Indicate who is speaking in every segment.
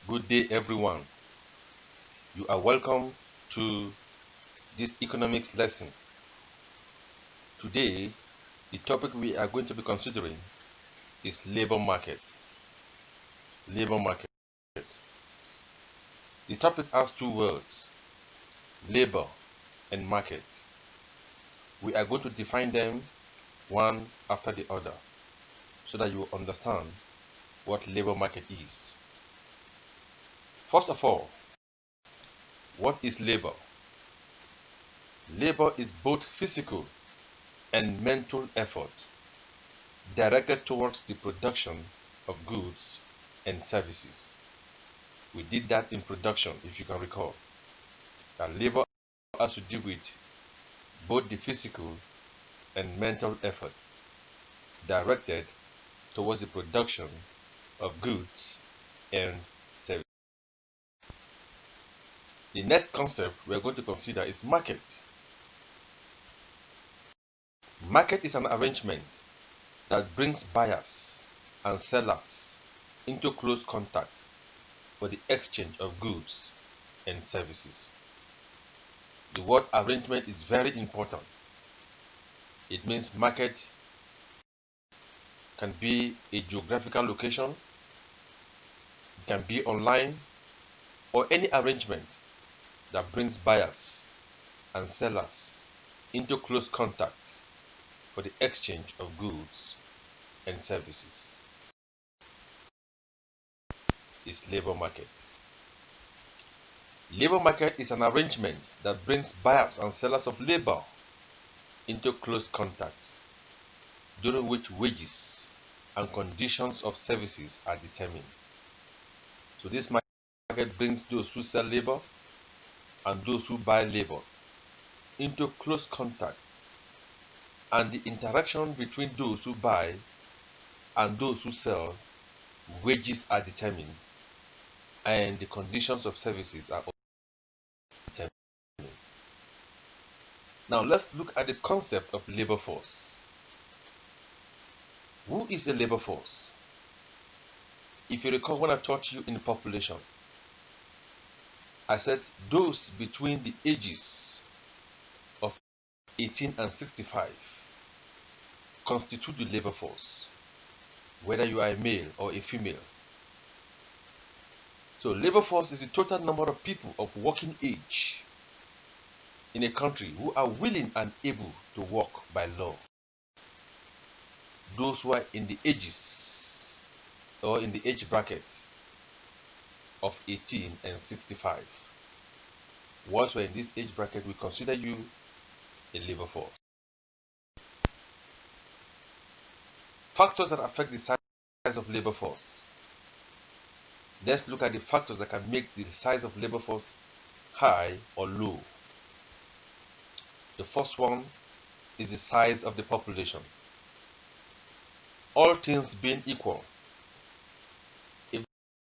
Speaker 1: Good day, everyone. You are welcome to this economics lesson. Today, the topic we are going to be considering is labor market. Labor market. The topic has two words, labor and market. We are going to define them one after the other so that you will understand what labor market is. First of all, what is labor? Labor is both physical and mental effort directed towards the production of goods and services. We did that in production, if you can recall. That labor has to do with both the physical and mental effort directed towards the production of goods and services. The next concept we are going to consider is market. Market is an arrangement that brings buyers and sellers into close contact for the exchange of goods and services. The word arrangement is very important. It means market can be a geographical location, it can be online, or any arrangement that brings buyers and sellers into close contact for the exchange of goods and services. Is labor market. Labor market is an arrangement that brings buyers and sellers of labor into close contact, during which wages and conditions of services are determined. So this market brings those who sell labor and those who buy labor into close contact, and the interaction between those who buy and those who sell, wages are determined, and the conditions of services are also determined. Now let's look at the concept of labor force. Who is a labor force? If you recall when I taught you in population, I said those between the ages of 18 and 65 constitute the labor force, whether you are a male or a female. So labor force is the total number of people of working age in a country who are willing and able to work by law. Those who are in the ages or in the age bracket of 18 and 65. Once we're in this age bracket, we consider you a labor force. Factors that affect the size of labor force. Let's look at the factors that can make the size of labor force high or low. The first one is the size of the population. All things being equal, if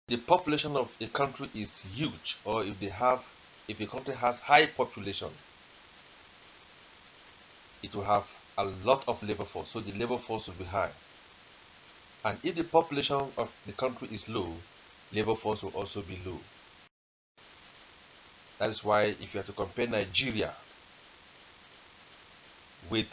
Speaker 1: the population of a country is huge, or if a country has high population, it will have a lot of labor force, so the labor force will be high. And if the population of the country is low, labor force will also be low. That is why if you have to compare Nigeria with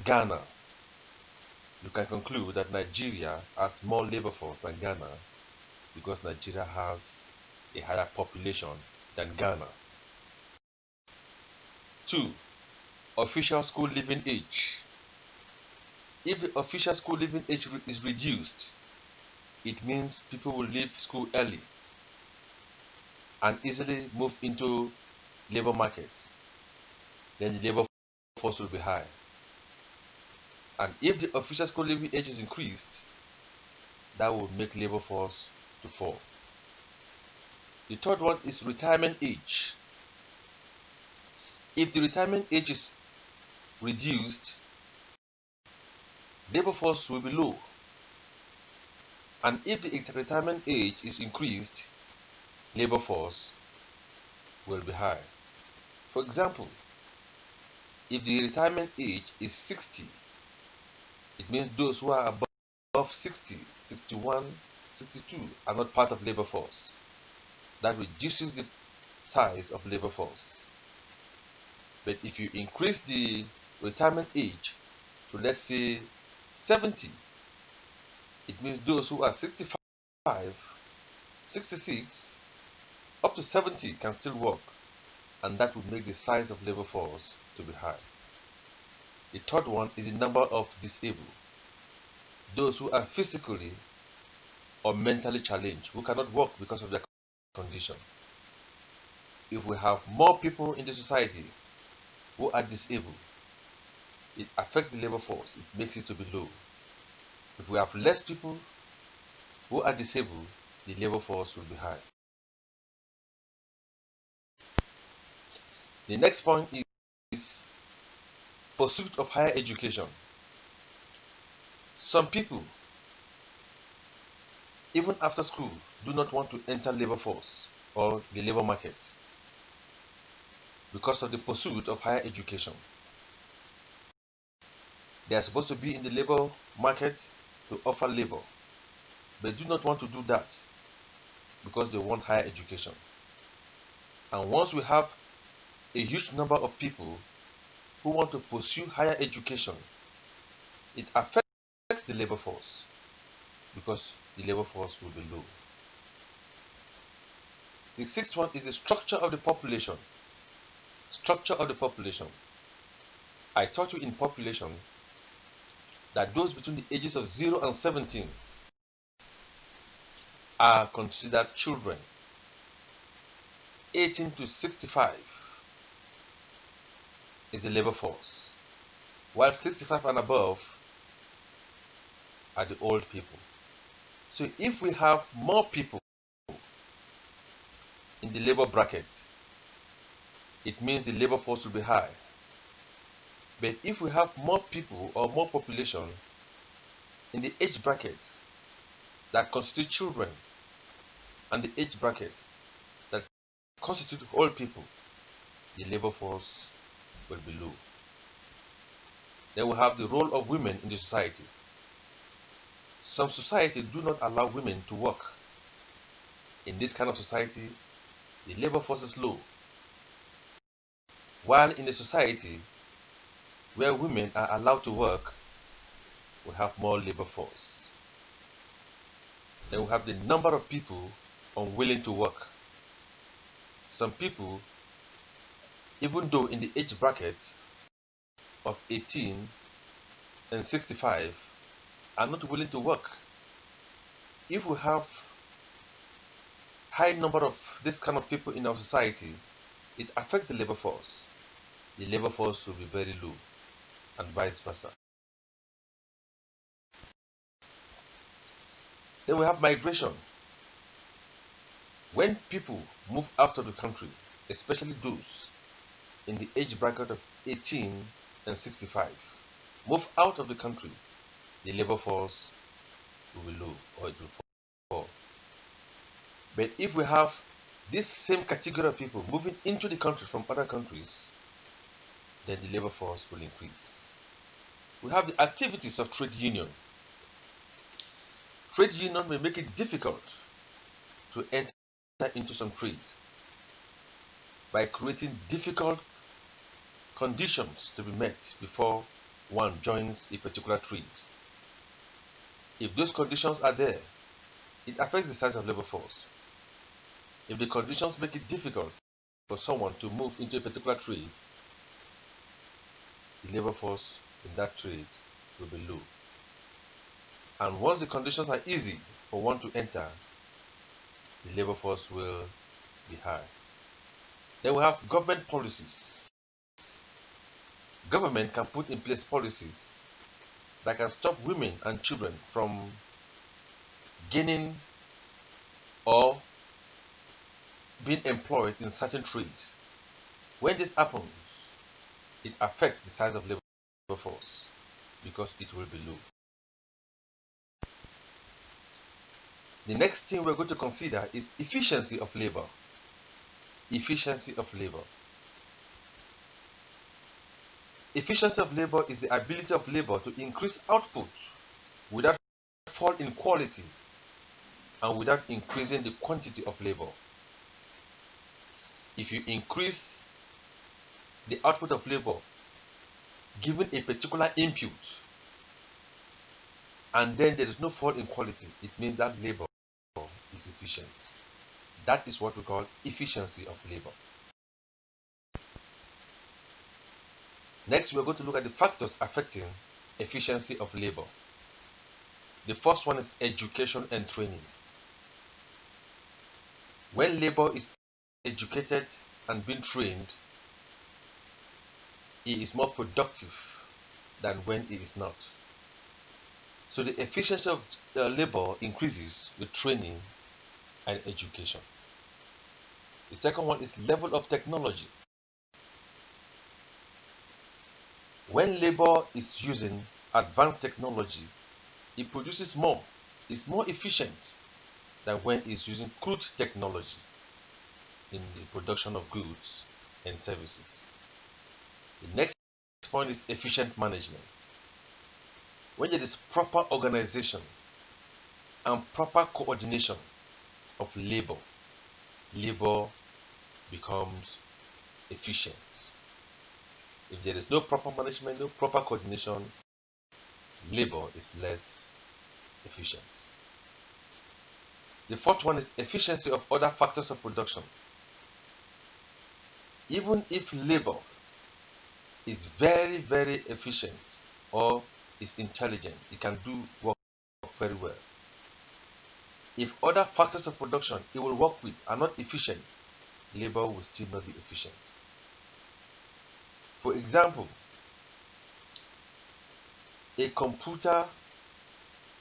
Speaker 1: Ghana, you can conclude that Nigeria has more labor force than Ghana because Nigeria has a higher population than Ghana. 2. Official school leaving age. If the official school leaving age is reduced, it means people will leave school early and easily move into labor market. Then the labor force will be high. And if the official school leaving age is increased, that will make labor force to fall. The third one is retirement age. If the retirement age is reduced, labor force will be low. And if the retirement age is increased, labor force will be high. For example, if the retirement age is 60, it means those who are above 60, 61, 62 are not part of labor force. that reduces the size of labor force. But if you increase the retirement age to, let's say, 70, it means those who are 65, 66, up to 70 can still work, and that would make the size of labor force to be high. The third one is the number of disabled, those who are physically or mentally challenged, who cannot work because of their condition. If we have more people in the society who are disabled, it affects the labor force, it makes it to be low. If we have less people who are disabled, the labor force will be high. The next point is pursuit of higher education. Some people, even after school, do not want to enter labor force or the labor market because of the pursuit of higher education. They are supposed to be in the labor market to offer labor, but do not want to do that because they want higher education. And once we have a huge number of people who want to pursue higher education, it affects the labor force because the labor force will be low. The sixth one is the structure of the population. Structure of the population. I taught you in population that those between the ages of 0 and 17 are considered children. 18 to 65 is the labor force, while 65 and above are the old people. So if we have more people in the labor bracket, it means the labor force will be high. But if we have more people or more population in the age bracket that constitute children and the age bracket that constitute old people, the labor force will be low. Then we have the role of women in the society. Some societies do not allow women to work. In this kind of society, the labor force is low. While in a society where women are allowed to work, we have more labor force. Then we have the number of people unwilling to work. Some people, even though in the age bracket of 18 and 65, are not willing to work. If we have high number of this kind of people in our society, it affects the labor force. The labor force will be very low, and vice versa. Then we have migration. When people move out of the country, especially those in the age bracket of 18 and 65, move out of the country, the labor force will be low or it will fall. But if we have this same category of people moving into the country from other countries, then the labor force will increase. We have the activities of trade union. Trade union may make it difficult to enter into some trade by creating difficult conditions to be met before one joins a particular trade. If those conditions are there, it affects the size of labor force. If the conditions make it difficult for someone to move into a particular trade, the labor force in that trade will be low. And once the conditions are easy for one to enter, the labor force will be high. Then we have government policies. Government can put in place policies that can stop women and children from gaining or being employed in certain trade. When this happens, it affects the size of labor force because it will be low. The next thing we're going to consider is efficiency of labor. Efficiency of labor. Efficiency of labor is the ability of labor to increase output without fall in quality and without increasing the quantity of labor. If you increase the output of labor given a particular input and then there is no fall in quality, it means that labor is efficient. That is what we call efficiency of labor. Next, we are going to look at the factors affecting efficiency of labor. The first one is education and training. When labor is educated and being trained, he is more productive than when he is not. So the efficiency of labor increases with training and education. The second one is level of technology. When labor is using advanced technology, it produces more. It's more efficient than when it's using crude technology in the production of goods and services. The next point is efficient management. When there is proper organization and proper coordination of labor, labor becomes efficient. If there is no proper management, no proper coordination, labor is less efficient. The fourth one is efficiency of other factors of production. Even if labor is very, very efficient or is intelligent, it can do work very well. If other factors of production it will work with are not efficient, labor will still not be efficient. For example, a computer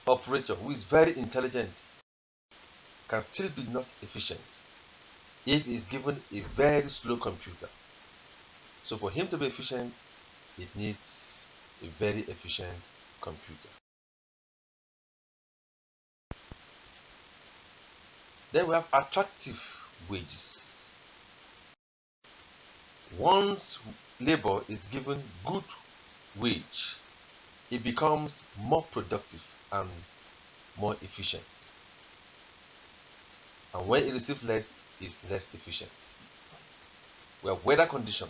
Speaker 1: operator who is very intelligent can still be not efficient if he is given a very slow computer. So for him to be efficient, it needs a very efficient computer. Then we have attractive wages. Once labor is given good wage, it becomes more productive and more efficient. And when it receives less, it's less efficient. We have weather condition.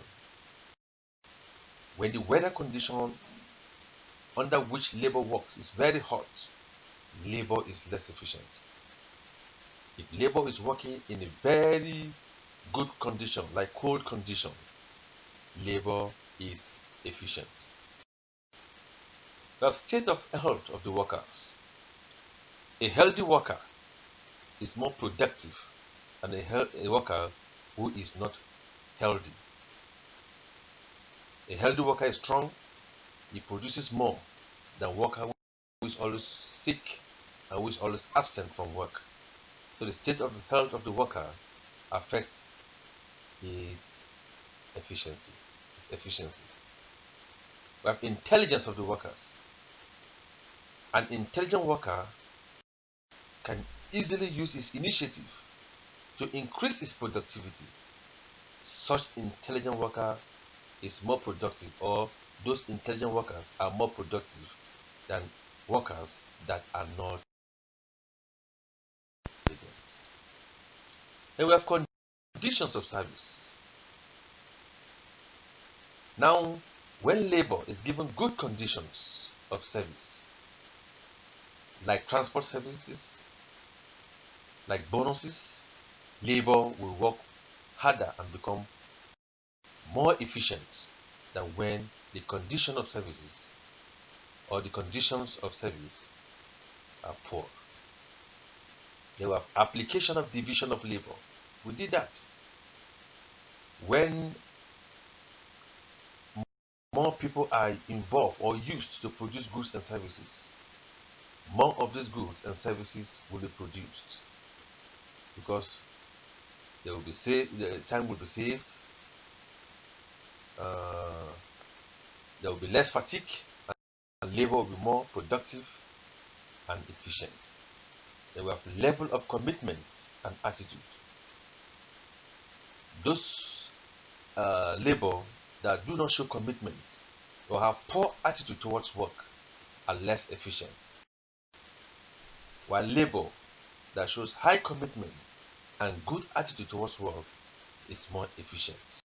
Speaker 1: When the weather condition under which labor works is very hot, labor is less efficient. If labor is working in a very good condition, like cold condition, labor is efficient. The state of health of the workers. A healthy worker is more productive than a worker who is not healthy. A healthy worker is strong, he produces more than a worker who is always sick and who is always absent from work. So the state of health of the worker affects its efficiency. We have intelligence of the workers. An intelligent worker can easily use his initiative to increase his productivity. Such intelligent worker is more productive, or those intelligent workers are more productive than workers that are not intelligent. And we have conditions of service. Now, when labor is given good conditions of service, like transport services, like bonuses, labor will work harder and become more efficient than when the condition of services or the conditions of service are poor. There were application of division of labor. We did that. When more people are involved or used to produce goods and services, more of these goods and services will be produced, because they will be saved, the time will be saved, there will be less fatigue, and labor will be more productive and efficient. They will have level of commitment and attitude. Those labor that do not show commitment or have poor attitude towards work are less efficient, while labor that shows high commitment and good attitude towards work is more efficient.